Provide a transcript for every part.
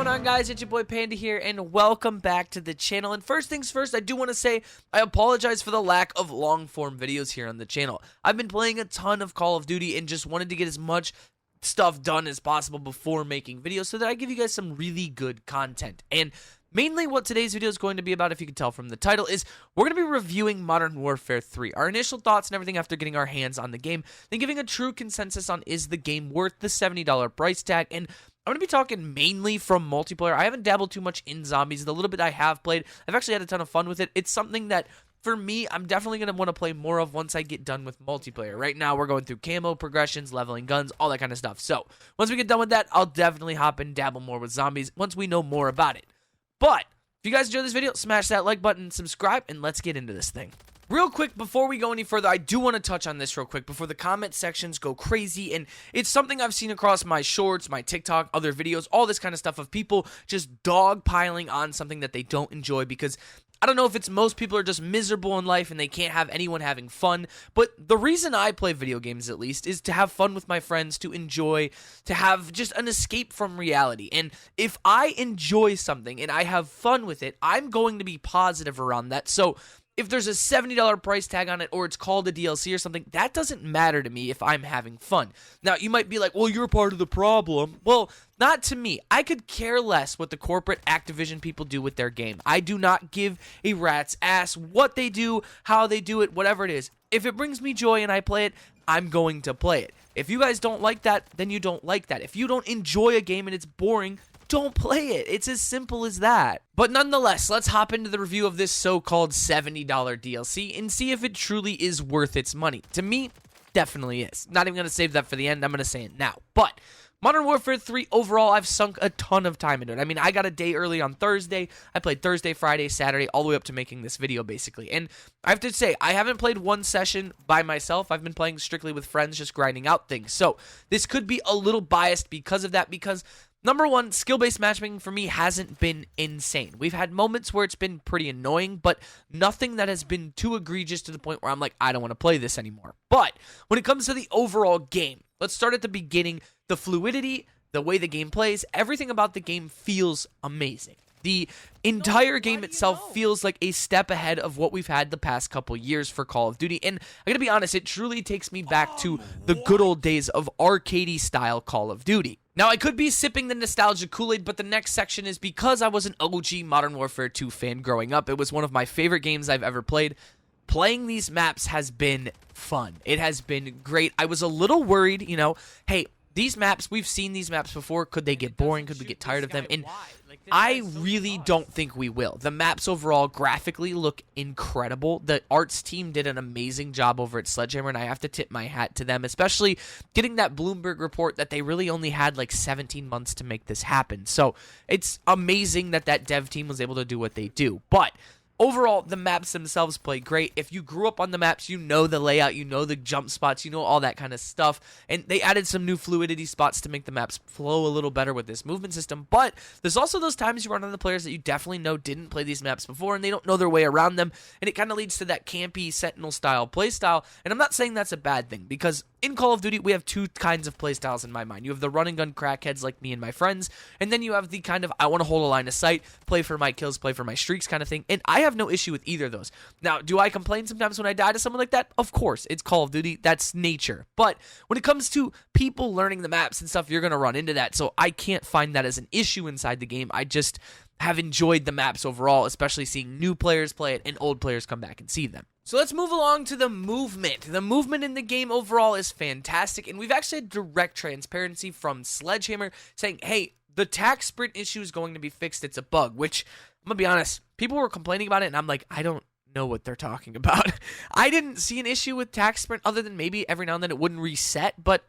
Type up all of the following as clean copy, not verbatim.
on, guys? It's your boy Panda here, and welcome back to the channel. And first things first, I do want to say I apologize for the lack of long-form videos here on the channel. I've been playing a ton of Call of Duty and just wanted to get as much stuff done as possible before making videos so that I give you guys some really good content. And mainly what today's video is going to be about, if you can tell from the title, is we're going to be reviewing Modern Warfare 3. Our initial thoughts and everything after getting our hands on the game, then giving a true consensus on is the game worth the $70 price tag. And I'm going to be talking mainly from multiplayer. I haven't dabbled too much in zombies. The little bit I have played, I've actually had a ton of fun with it. It's something that, for me, I'm definitely going to want to play more of once I get done with multiplayer. Right now, we're going through camo, progressions, leveling guns, all that kind of stuff. So, once we get done with that, I'll definitely hop in and dabble more with zombies once we know more about it. But, if you guys enjoyed this video, smash that like button, subscribe, and let's get into this thing. Real quick, before we go any further, I do want to touch on this real quick before the comment sections go crazy, and it's something I've seen across my shorts, my TikTok, other videos, all this kind of stuff of people just dogpiling on something that they don't enjoy because I don't know if it's most people are just miserable in life and they can't have anyone having fun, but the reason I play video games, at least, is to have fun with my friends, to enjoy, to have just an escape from reality. And if I enjoy something and I have fun with it, I'm going to be positive around that. So if there's a $70 price tag on it or it's called a DLC or something, that doesn't matter to me if I'm having fun. Now, you might be like, well, you're part of the problem. Well, not to me. I could care less what the corporate Activision people do with their game. I do not give a rat's ass what they do, how they do it, whatever it is. If it brings me joy and I play it, I'm going to play it. If you guys don't like that, then you don't like that. If you don't enjoy a game and it's boring, don't play it. It's as simple as that. But nonetheless, let's hop into the review of this so-called $70 DLC and see if it truly is worth its money. To me, definitely is. Not even going to save that for the end. I'm going to say it now. But Modern Warfare 3, overall, I've sunk a ton of time into it. I mean, I got a day early on Thursday. I played Thursday, Friday, Saturday, all the way up to making this video, basically. And I have to say, I haven't played one session by myself. I've been playing strictly with friends, just grinding out things. So this could be a little biased because of that, because number one, skill-based matchmaking for me hasn't been insane. We've had moments where it's been pretty annoying, but nothing that has been too egregious to the point where I'm like, I don't want to play this anymore. But when it comes to the overall game, let's start at the beginning. The fluidity, the way the game plays, everything about the game feels amazing. The entire game itself feels like a step ahead of what we've had the past couple years for Call of Duty. And I'm going to be honest, it truly takes me back to the good old days of arcadey style Call of Duty. Now, I could be sipping the nostalgia Kool-Aid, but the next section is because I was an OG Modern Warfare 2 fan growing up. It was one of my favorite games I've ever played. Playing these maps has been fun. It has been great. I was a little worried, you know, hey, these maps, we've seen these maps before. Could they get boring? Could we get tired of them? And I really don't think we will. The maps overall graphically look incredible. The arts team did an amazing job over at Sledgehammer, and I have to tip my hat to them, especially getting that Bloomberg report that they really only had like 17 months to make this happen. So it's amazing that that dev team was able to do what they do. But overall, the maps themselves play great. If you grew up on the maps, you know the layout, you know the jump spots, you know all that kind of stuff. And they added some new fluidity spots to make the maps flow a little better with this movement system. But there's also those times you run into players that you definitely know didn't play these maps before, and they don't know their way around them. And it kind of leads to that campy Sentinel-style playstyle. And I'm not saying that's a bad thing, because in Call of Duty, we have two kinds of playstyles in my mind. You have the run-and-gun crackheads like me and my friends, and then you have the kind of, I want to hold a line of sight, play for my kills, play for my streaks kind of thing, and I have no issue with either of those. Now, do I complain sometimes when I die to someone like that? Of course, it's Call of Duty, that's nature. But when it comes to people learning the maps and stuff, you're going to run into that, so I can't find that as an issue inside the game. I just have enjoyed the maps overall, especially seeing new players play it and old players come back and see them. So let's move along to the movement. The movement in the game overall is fantastic, and we've actually had direct transparency from Sledgehammer saying, hey, the tack sprint issue is going to be fixed, it's a bug, which, I'm going to be honest, people were complaining about it, and I'm like, I don't know what they're talking about. I didn't see an issue with tack sprint other than maybe every now and then it wouldn't reset, but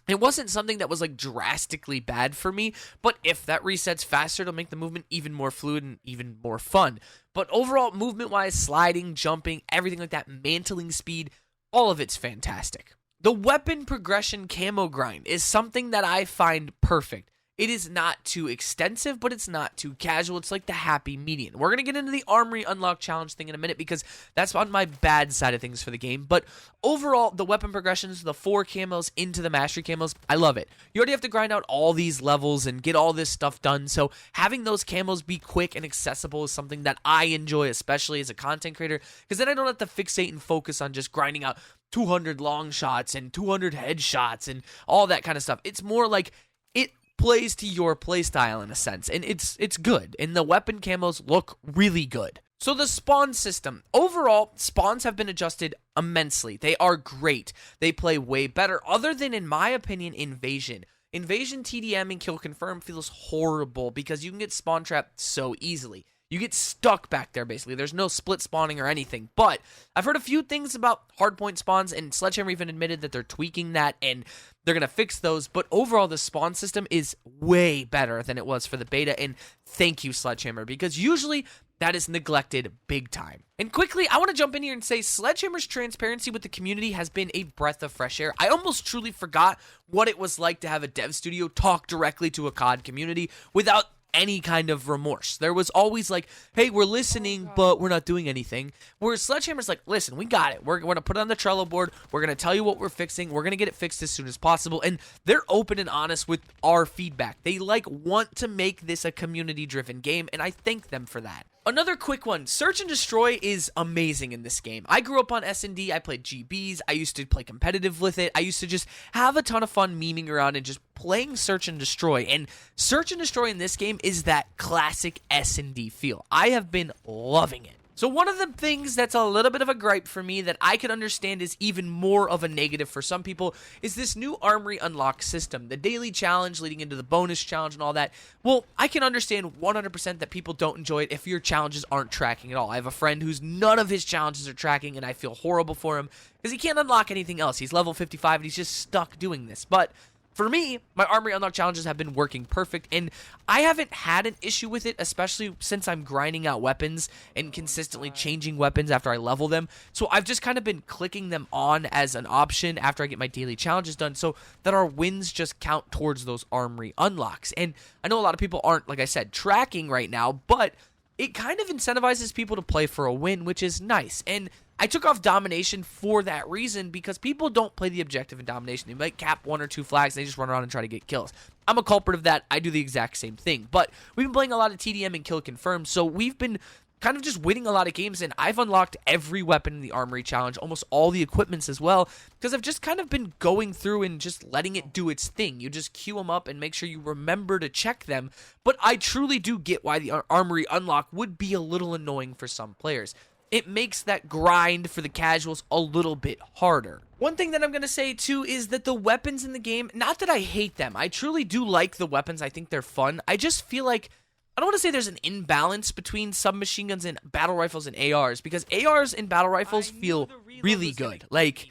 it wasn't something that was like drastically bad for me, but if that resets faster, it'll make the movement even more fluid and even more fun. But overall, movement-wise, sliding, jumping, everything like that, mantling speed, all of it's fantastic. The weapon progression camo grind is something that I find perfect. it is not too extensive, but it's not too casual. It's like the happy median. We're going to get into the Armory Unlock Challenge thing in a minute because that's on my bad side of things for the game. But overall, the weapon progressions, the 4 camos into the mastery camos, I love it. You already have to grind out all these levels and get all this stuff done. So having those camos be quick and accessible is something that I enjoy, especially as a content creator, because then I don't have to fixate and focus on just grinding out 200 long shots and 200 headshots and all that kind of stuff. It's more like it plays to your playstyle in a sense, and it's good, and the weapon camos look really good. So the spawn system. Overall, spawns have been adjusted immensely. They are great. They play way better, other than, in my opinion, Invasion. Invasion TDM and kill confirm feels horrible because you can get spawn trapped so easily. You get stuck back there, basically. There's no split spawning or anything. But I've heard a few things about hardpoint spawns, and Sledgehammer even admitted that they're tweaking that, and they're going to fix those. But overall, the spawn system is way better than it was for the beta, and thank you, Sledgehammer, because usually that is neglected big time. And quickly, I want to jump in here and say Sledgehammer's transparency with the community has been a breath of fresh air. I almost truly forgot what it was like to have a dev studio talk directly to a COD community without any kind of remorse. There was always like, hey, we're listening, but we're not doing anything. Whereas Sledgehammer's like, listen, we got it. We're going to put it on the Trello board. We're going to tell you what we're fixing. We're going to get it fixed as soon as possible. And they're open and honest with our feedback. They want to make this a community-driven game, and I thank them for that. Another quick one, Search and Destroy is amazing in this game. I grew up on S&D, I played GBs, I used to play competitive with it, I used to just have a ton of fun memeing around and just playing Search and Destroy, and Search and Destroy in this game is that classic S&D feel. I have been loving it. So one of the things that's a little bit of a gripe for me that I could understand is even more of a negative for some people is this new Armory Unlock system. The daily challenge leading into the bonus challenge and all that. Well, I can understand 100% that people don't enjoy it if your challenges aren't tracking at all. I have a friend whose none of his challenges are tracking, and I feel horrible for him because he can't unlock anything else. He's level 55 and he's just stuck doing this. But for me, my Armory Unlock challenges have been working perfect, and I haven't had an issue with it, especially since I'm grinding out weapons and consistently changing weapons after I level them. So I've just kind of been clicking them on as an option after I get my daily challenges done so that our wins just count towards those Armory Unlocks. And I know a lot of people aren't, like I said, tracking right now, but it kind of incentivizes people to play for a win, which is nice. And I took off domination for that reason because people don't play the objective in domination. They might cap 1 or 2 flags and they just run around and try to get kills. I'm a culprit of that. I do the exact same thing. But we've been playing a lot of TDM and kill confirm, so we've been kind of just winning a lot of games, and I've unlocked every weapon in the Armory Challenge, almost all the equipments as well, because I've just kind of been going through and just letting it do its thing. You just queue them up and make sure you remember to check them, but I truly do get why the Armory Unlock would be a little annoying for some players. It makes that grind for the casuals a little bit harder. One thing that I'm going to say too is that the weapons in the game, not that I hate them, I truly do like the weapons, I think they're fun, I just feel like I don't want to say there's an imbalance between submachine guns and battle rifles and ARs, because ARs and battle rifles feel really good, like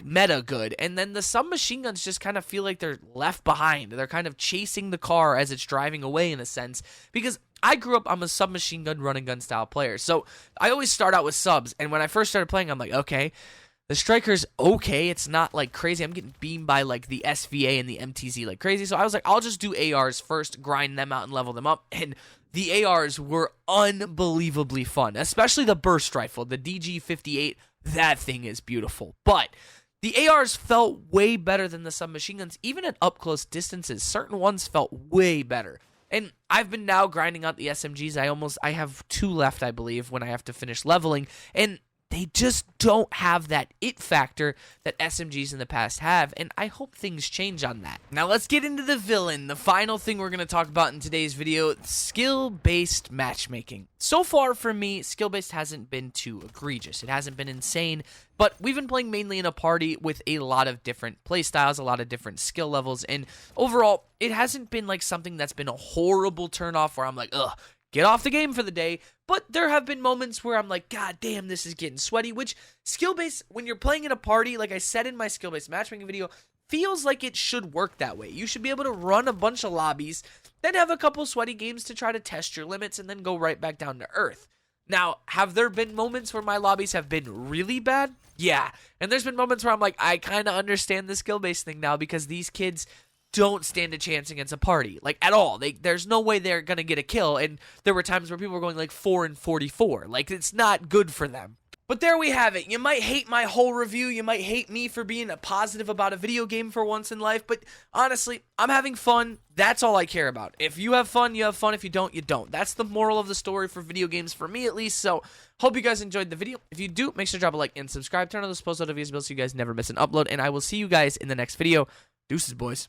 meta good, and then the submachine guns just kind of feel like they're left behind. They're kind of chasing the car as it's driving away in a sense, because I grew up, I'm a submachine gun running gun style player, so I always start out with subs, and when I first started playing, I'm like, okay, the Striker's okay, it's not like crazy. I'm getting beamed by like the SVA and the MTZ like crazy. So I was like, I'll just do ARs first, grind them out and level them up. And the ARs were unbelievably fun, especially the burst rifle, the DG58. That thing is beautiful. But the ARs felt way better than the submachine guns, even at up close distances. Certain ones felt way better. And I've been now grinding out the SMGs. I have 2 left, I believe, when I have to finish leveling. And they just don't have that it factor that SMGs in the past have, and I hope things change on that. Now let's get into the villain, the final thing we're going to talk about in today's video, skill-based matchmaking. So far for me, skill-based hasn't been too egregious. It hasn't been insane, but we've been playing mainly in a party with a lot of different playstyles, a lot of different skill levels, and overall, it hasn't been like something that's been a horrible turnoff where I'm like, ugh, get off the game for the day. But there have been moments where I'm like, God damn, this is getting sweaty, which skill-based, when you're playing in a party, like I said in my skill-based matchmaking video, feels like it should work that way. You should be able to run a bunch of lobbies, then have a couple sweaty games to try to test your limits, and then go right back down to earth. Now, have there been moments where my lobbies have been really bad? Yeah. And there's been moments where I'm like, I kind of understand the skill-based thing now, because these kids, don't stand a chance against a party, like, at all. There's no way they're gonna get a kill, and there were times where people were going like 4 and 44. Like, it's not good for them. But there we have it. You might hate my whole review. You might hate me for being positive about a video game for once in life. But honestly, I'm having fun. That's all I care about. If you have fun, you have fun. If you don't, you don't. That's the moral of the story for video games, for me at least. So, hope you guys enjoyed the video. If you do, make sure to drop a like and subscribe. Turn on those post notifications so you guys never miss an upload. And I will see you guys in the next video. Deuces, boys.